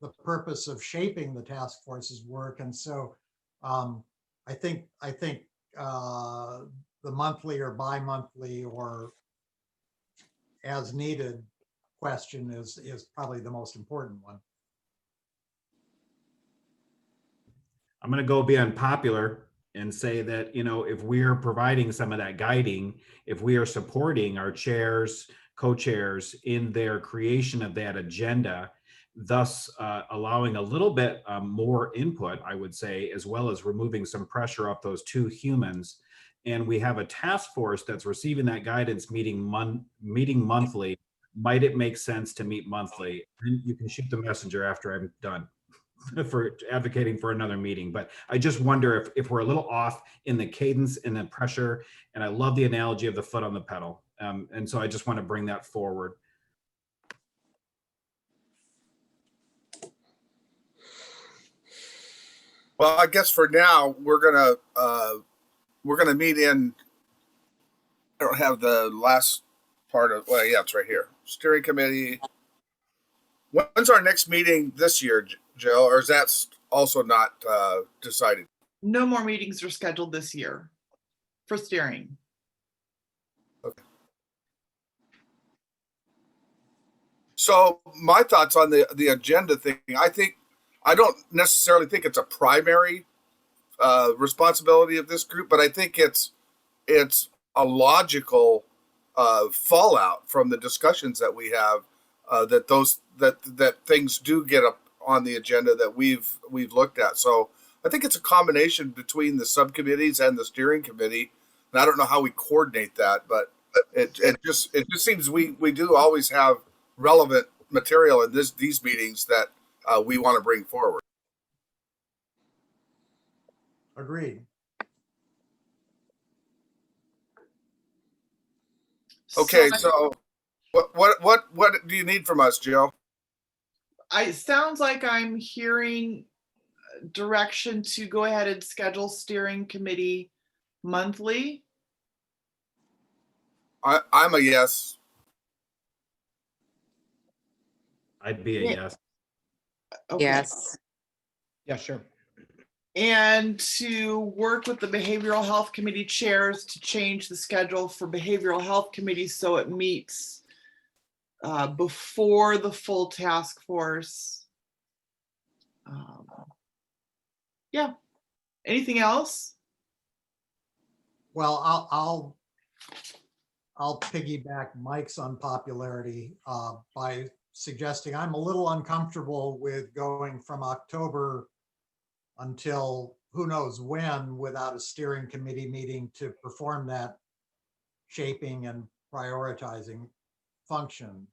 the purpose of shaping the task force's work. And so I think the monthly or bi-monthly or as needed question is probably the most important one. I'm going to go be unpopular and say that, if we are providing some of that guiding, if we are supporting our chairs, co-chairs in their creation of that agenda, thus allowing a little bit more input, I would say, as well as removing some pressure off those two humans. And we have a task force that's receiving that guidance meeting monthly. Might it make sense to meet monthly? And you can shoot the messenger after I'm done for advocating for another meeting. But I just wonder if we're a little off in the cadence and the pressure. And I love the analogy of the foot on the pedal. And so I just want to bring that forward. Well, I guess for now we're gonna meet in. I don't have the last part of. Well, yeah, it's right here. Steering committee. When's our next meeting this year, Jill? Or is that also not decided? No more meetings are scheduled this year for steering. Okay. So my thoughts on the agenda thing. I don't necessarily think it's a primary responsibility of this group, but I think it's a logical fallout from the discussions that we have that things do get up on the agenda that we've looked at. So I think it's a combination between the subcommittees and the steering committee. And I don't know how we coordinate that, but it just seems we do always have relevant material in these meetings that we want to bring forward. Agreed. Okay, so what do you need from us, Jill? It sounds like I'm hearing direction to go ahead and schedule steering committee monthly. I'm a yes. I'd be a yes. Okay. Yes. Yeah, sure. And to work with the behavioral health committee chairs to change the schedule for behavioral health committee so it meets before the full task force Um, yeah. Anything else? Well, I'll piggyback Mike's unpopularity by suggesting I'm a little uncomfortable with going from October until who knows when without a steering committee meeting to perform that shaping and prioritizing function.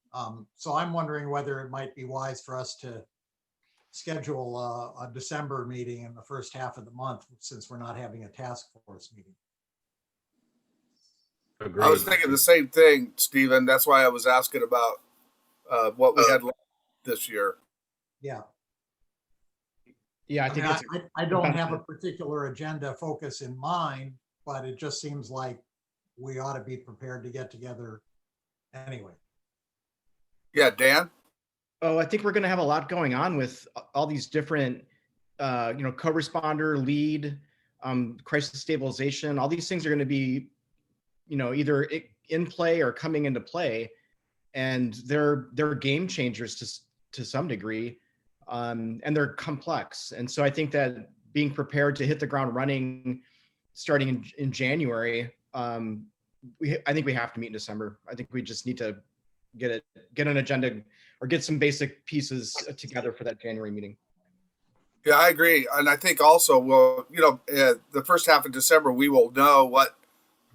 So I'm wondering whether it might be wise for us to schedule a December meeting in the first half of the month, since we're not having a task force meeting. Agreed. I was thinking the same thing, Stephen. That's why I was asking about what we had left this year. Yeah. Yeah, I I think mean, it's I don't have a particular agenda focus in mind, but it just seems like we ought to be prepared to get together anyway. Yeah, Dan? I think we're going to have a lot going on with all these different, co-responder, lead, crisis stabilization. All these things are going to be, either in play or coming into play, and they're game changers to some degree, and they're complex. And so I think that being prepared to hit the ground running, starting in January, I think we have to meet in December. I think we just need to get an agenda or get some basic pieces together for that January meeting. Yeah, I agree. And I think also, the first half of December, we will know what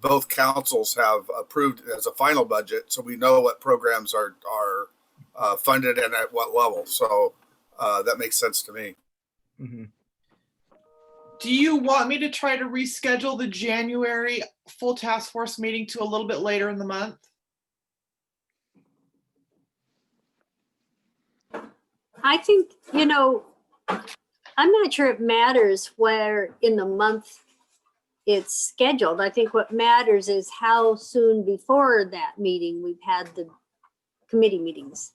both councils have approved as a final budget. So we know what programs are funded and at what level. So that makes sense to me. Mm-hmm. Do you want me to try to reschedule the January full task force meeting to a little bit later in the month? I think, I'm not sure it matters where in the month it's scheduled. I think what matters is how soon before that meeting we've had the committee meetings.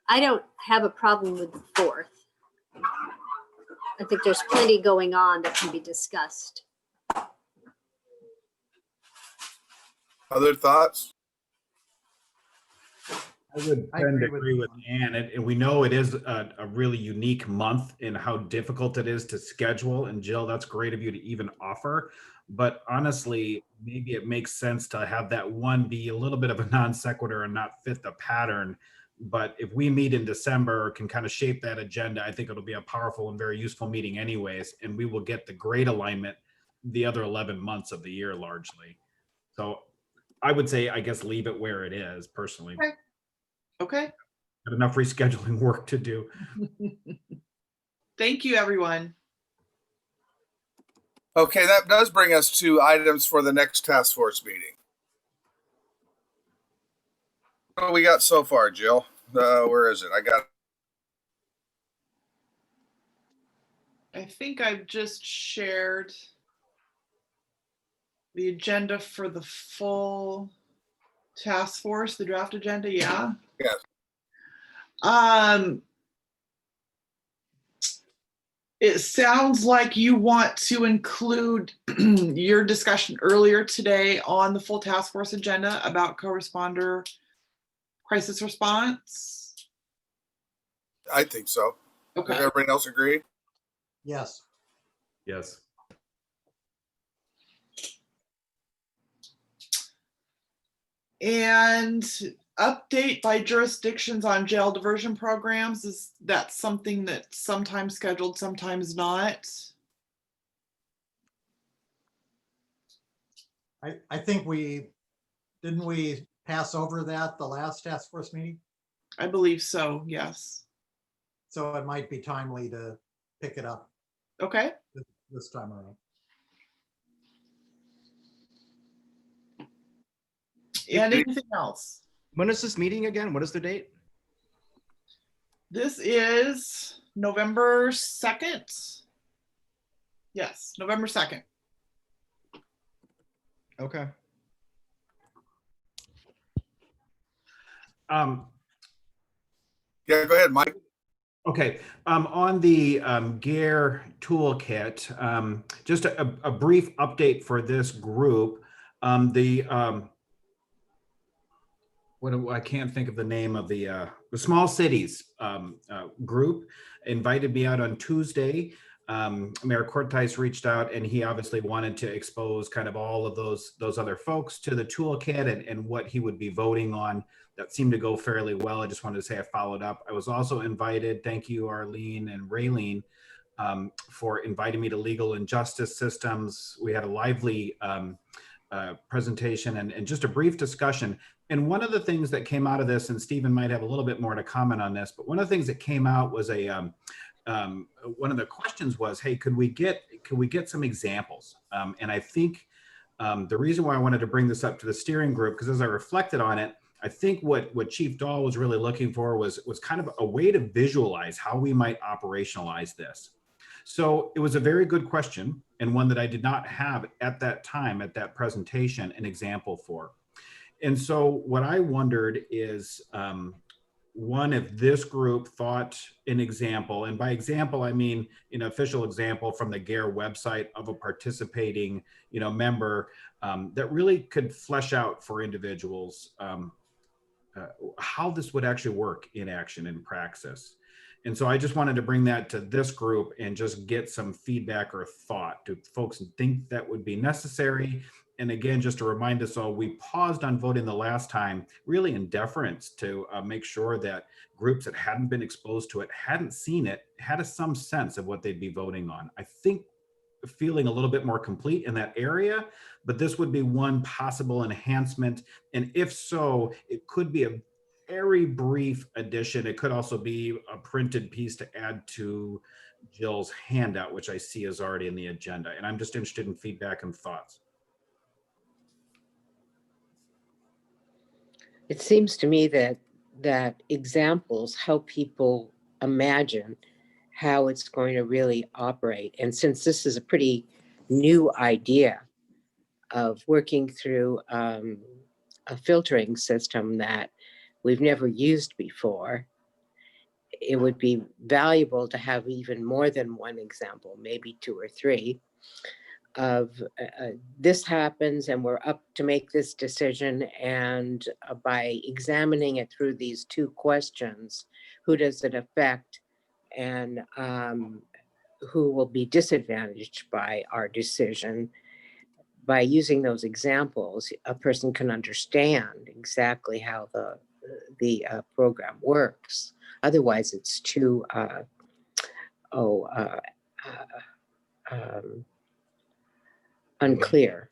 I don't have a problem with the 4th. I think there's plenty going on that can be discussed. Other thoughts? I would I tend to agree with agree with you. Ann, and we know it is a really unique month in how difficult it is to schedule. And Jill, that's great of you to even offer. But honestly, maybe it makes sense to have that one be a little bit of a non sequitur and not fit the pattern. But if we meet in December, can kind of shape that agenda, I think it'll be a powerful and very useful meeting anyways. And we will get the great alignment the other 11 months of the year largely. So I would say, I guess, leave it where it is personally. Okay. Okay. Got enough rescheduling work to do. Thank you, everyone. Okay, that does bring us to items for the next task force meeting. What do we got so far, Jill? Where is it? I think I've just shared the agenda for the full task force, the draft agenda. Yeah. Yes. It sounds like you want to include your discussion earlier today on the full task force agenda about co-responder crisis response. I think so. Okay. Does everybody else agree? Yes. Yes. And update by jurisdictions on jail diversion programs. Is that something that's sometimes scheduled, sometimes not? I think didn't we pass over that the last task force meeting? I believe so, yes. So it might be timely to pick it up Okay. this time around. And anything else? When is this meeting again? What is the date? This is November 2nd. Yes, November 2nd. Okay. Yeah, go ahead, Mike. Okay. On the GEAR toolkit, just a brief update for this group. I can't think of the name of the small cities group invited me out on Tuesday. Mayor Cortice reached out, and he obviously wanted to expose kind of all of those other folks to the toolkit and what he would be voting on. That seemed to go fairly well. I just wanted to say I followed up. I was also invited. Thank you, Arlene and Raylene, for inviting me to Legal and Justice Systems. We had a lively presentation and just a brief discussion. And one of the things that came out of this, and Stephen might have a little bit more to comment on this, but one of the things that came out was one of the questions was, hey, could we get some examples? And I think the reason why I wanted to bring this up to the steering group, because as I reflected on it, I think what Chief Dahl was really looking for was kind of a way to visualize how we might operationalize this. So it was a very good question, and one that I did not have at that time, at that presentation, an example for. And so what I wondered is, one, if this group thought an example, and by example, I mean an official example from the GARE website of a participating, member that really could flesh out for individuals how this would actually work in action, in praxis. And so I just wanted to bring that to this group and just get some feedback or thought. Do folks think that would be necessary? And again, just to remind us all, we paused on voting the last time, really in deference to make sure that groups that hadn't been exposed to it, hadn't seen it, had some sense of what they'd be voting on. I think feeling a little bit more complete in that area, but this would be one possible enhancement. And if so, it could be a very brief addition. It could also be a printed piece to add to Jill's handout, which I see is already in the agenda. And I'm just interested in feedback and thoughts. It seems to me that examples help people imagine how it's going to really operate. And since this is a pretty new idea of working through a filtering system that we've never used before, it would be valuable to have even more than one example, maybe 2 or 3, of this happens and we're up to make this decision, and by examining it through these 2 questions, who does it affect and who will be disadvantaged by our decision? By using those examples, a person can understand exactly how the program works. Otherwise, it's too unclear.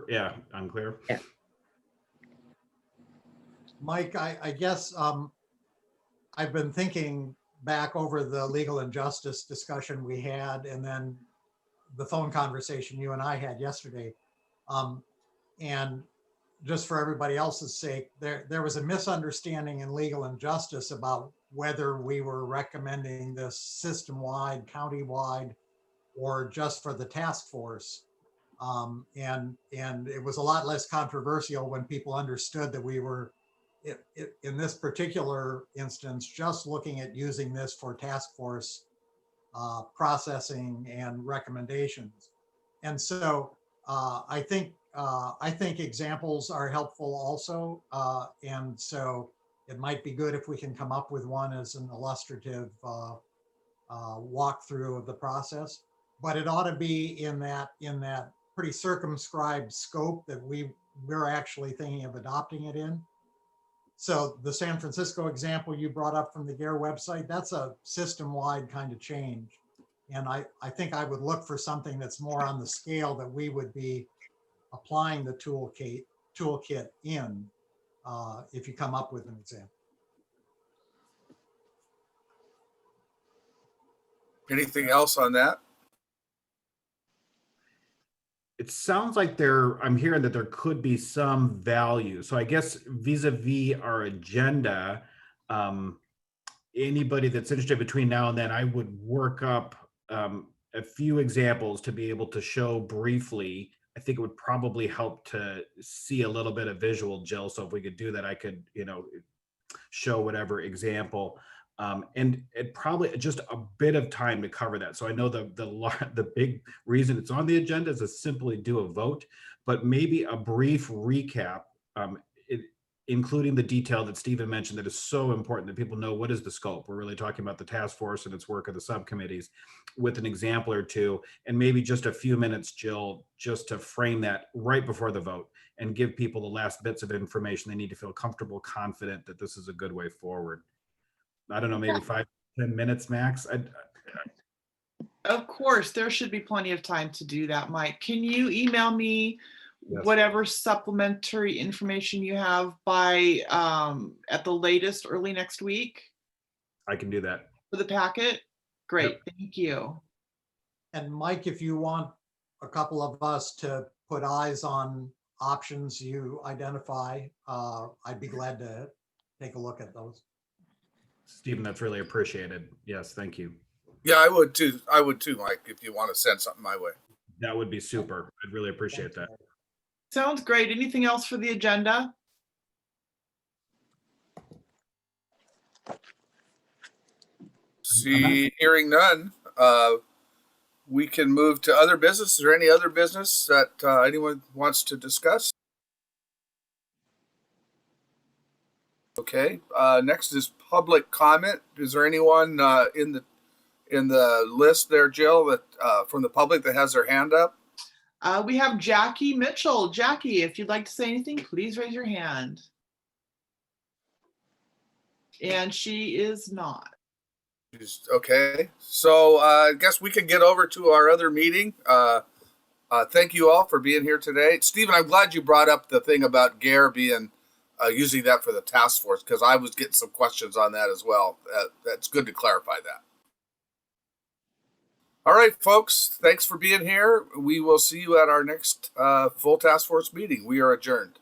Yeah, unclear. Yeah. Mike, I guess I've been thinking back over the legal and justice discussion we had, and then the phone conversation you and I had yesterday. And just for everybody else's sake, there was a misunderstanding in legal and justice about whether we were recommending this system-wide, county-wide, or just for the task force. And it was a lot less controversial when people understood that we were, in this particular instance, just looking at using this for task force processing and recommendations. And so I think examples are helpful also. And so it might be good if we can come up with one as an illustrative walkthrough of the process, but it ought to be in that pretty circumscribed scope that we're actually thinking of adopting it in. So the San Francisco example you brought up from the GARE website, that's a system-wide kind of change. And I think I would look for something that's more on the scale that we would be applying the toolkit in if you come up with an example. Anything else on that? It sounds like I'm hearing that there could be some value. So I guess vis-a-vis our agenda, anybody that's interested between now and then, I would work up a few examples to be able to show briefly. I think it would probably help to see a little bit of visual, Jill. So if we could do that, I could, show whatever example. And it probably just a bit of time to cover that. So I know the big reason it's on the agenda is to simply do a vote, but maybe a brief recap. including the detail that Stephen mentioned that is so important that people know what is the scope. We're really talking about the task force and its work of the subcommittees with an example or two, and maybe just a few minutes, Jill, just to frame that right before the vote and give people the last bits of information they need to feel comfortable, confident that this is a good way forward. I don't know, maybe 5-10 minutes max. Of course, there should be plenty of time to do that, Mike. Can you email me Yes. whatever supplementary information you have by at the latest early next week I can do that. for the packet? Great, Yep. thank you. And Mike, if you want a couple of us to put eyes on options you identify, I'd be glad to take a look at those. Stephen, that's really appreciated. Yes, thank you. Yeah, I would too. I would too, Mike, if you want to send something my way. That would be super. I'd really appreciate that. Sounds great. Anything else for the agenda? Hearing none, we can move to other business. Is there any other business that anyone wants to discuss? Okay, next is public comment. Is there anyone in the list there, Jill, that from the public that has their hand up? We have Jackie Mitchell. Jackie, if you'd like to say anything, please raise your hand. And she is not. Okay, so I guess we can get over to our other meeting. Thank you all for being here today. Stephen, I'm glad you brought up the thing about GARE being using that for the task force, because I was getting some questions on that as well. That's good to clarify that. All right, folks, thanks for being here. We will see you at our next full task force meeting. We are adjourned.